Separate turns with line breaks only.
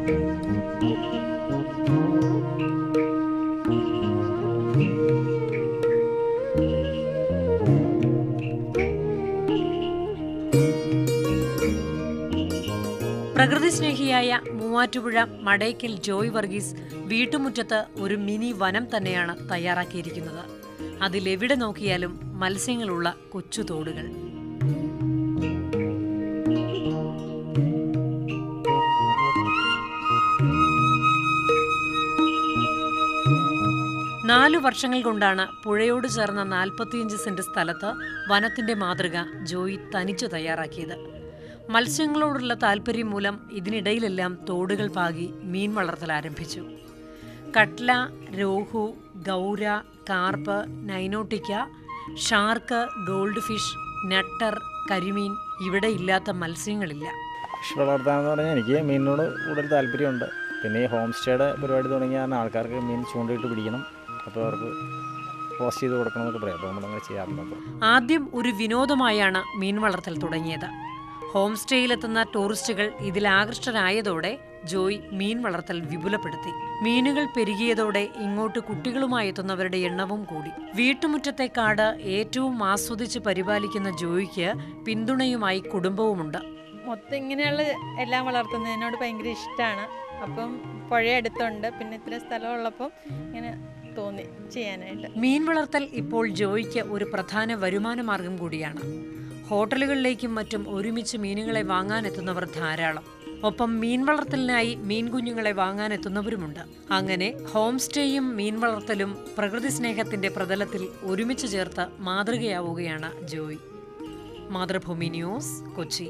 പ്രകൃതി സ്നേഹിയായ മൂവാറ്റുപുഴ മടയ്ക്കൽ ജോയ് വർഗീസ് വീട്ടുമുറ്റത്ത് ഒരു മിനി വനം തന്നെയാണ് തയ്യാറാക്കിയിരിക്കുന്നത്. അതിലെവിടെ നോക്കിയാലും മത്സ്യങ്ങളുള്ള കൊച്ചുതോടുകൾ. നാലു വർഷങ്ങൾ കൊണ്ടാണ് പുഴയോട് ചേർന്ന 45 സെന്റ് സ്ഥലത്ത് വനത്തിന്റെ മാതൃക ജോയ് തനിച്ചു തയ്യാറാക്കിയത്. മത്സ്യങ്ങളോടുള്ള താല്പര്യം മൂലം ഇതിനിടയിലെല്ലാം തോടുകൾ പാകി മീൻ വളർത്തൽ ആരംഭിച്ചു. കട്ല, രോഹു, ഗൗര, കാർപ്പ്, നൈനോട്ടിക്ക, ഷാർക്ക്, ഗോൾഡ് ഫിഷ്, നട്ടർ, കരിമീൻ ഇവിടെ ഇല്ലാത്ത മത്സ്യങ്ങളില്ല.
ഫിഷ് വളർത്താമെന്ന് പറഞ്ഞാൽ എനിക്ക് മീനിനോട് കൂടുതൽ താല്പര്യമുണ്ട്. പിന്നെ ഈ ഹോം സ്റ്റേയുടെ പരിപാടി തുടങ്ങിയാൽ ആൾക്കാർക്ക് മീൻ ചൂണ്ടയിട്ട് പിടിക്കണം, അപ്പോൾ അവർക്ക് പോസ്റ്റ് ചെയ്ത് കൊടുക്കണമെന്നൊക്കെ പറയാം. അപ്പോൾ നമ്മളങ്ങനെ ചെയ്യാറുണ്ട്.
ആദ്യം ഒരു വിനോദമായാണ് മീൻ വളർത്തൽ തുടങ്ങിയത്. ഹോം സ്റ്റേയിലെത്തുന്ന ടൂറിസ്റ്റുകൾ ഇതിൽ ആകൃഷ്ടരായതോടെ ജോയ് മീൻ വളർത്തൽ വിപുലപ്പെടുത്തി. മീനുകൾ പെരുകിയതോടെ ഇങ്ങോട്ട് കുട്ടികളുമായി എത്തുന്നവരുടെ എണ്ണവും കൂടി. വീട്ടുമുറ്റത്തെ കാട് ഏറ്റവും ആസ്വദിച്ച് പരിപാലിക്കുന്ന ജോയ്ക്ക് പിന്തുണയുമായി കുടുംബവുമുണ്ട്.
മൊത്തം ഇങ്ങനെയുള്ള എല്ലാം വളർത്തുന്നതിനോട് ഭയങ്കര ഇഷ്ടമാണ്. അപ്പം പുഴ അടുത്തുണ്ട്, പിന്നെ ഇത്ര സ്ഥലമുള്ളപ്പം ഇങ്ങനെ തോന്നി ചെയ്യാനായിട്ട്.
മീൻ വളർത്തൽ ഇപ്പോൾ ജോയ്ക്ക് ഒരു പ്രധാന വരുമാന മാർഗം കൂടിയാണ്. ഹോട്ടലുകളിലേക്കും മറ്റും ഒരുമിച്ച് മീനുകളെ വാങ്ങാനെത്തുന്നവർ ധാരാളം. ഒപ്പം മീൻ വളർത്തലിനായി മീൻ കുഞ്ഞുങ്ങളെ വാങ്ങാനെത്തുന്നവരുമുണ്ട്. അങ്ങനെ ഹോം സ്റ്റേയും മീൻ വളർത്തലും പ്രകൃതി സ്നേഹത്തിന്റെ പ്രതലത്തിൽ ഒരുമിച്ച് ചേർത്ത് മാതൃകയാവുകയാണ് ജോയ്. മാതൃഭൂമി ന്യൂസ്, കൊച്ചി.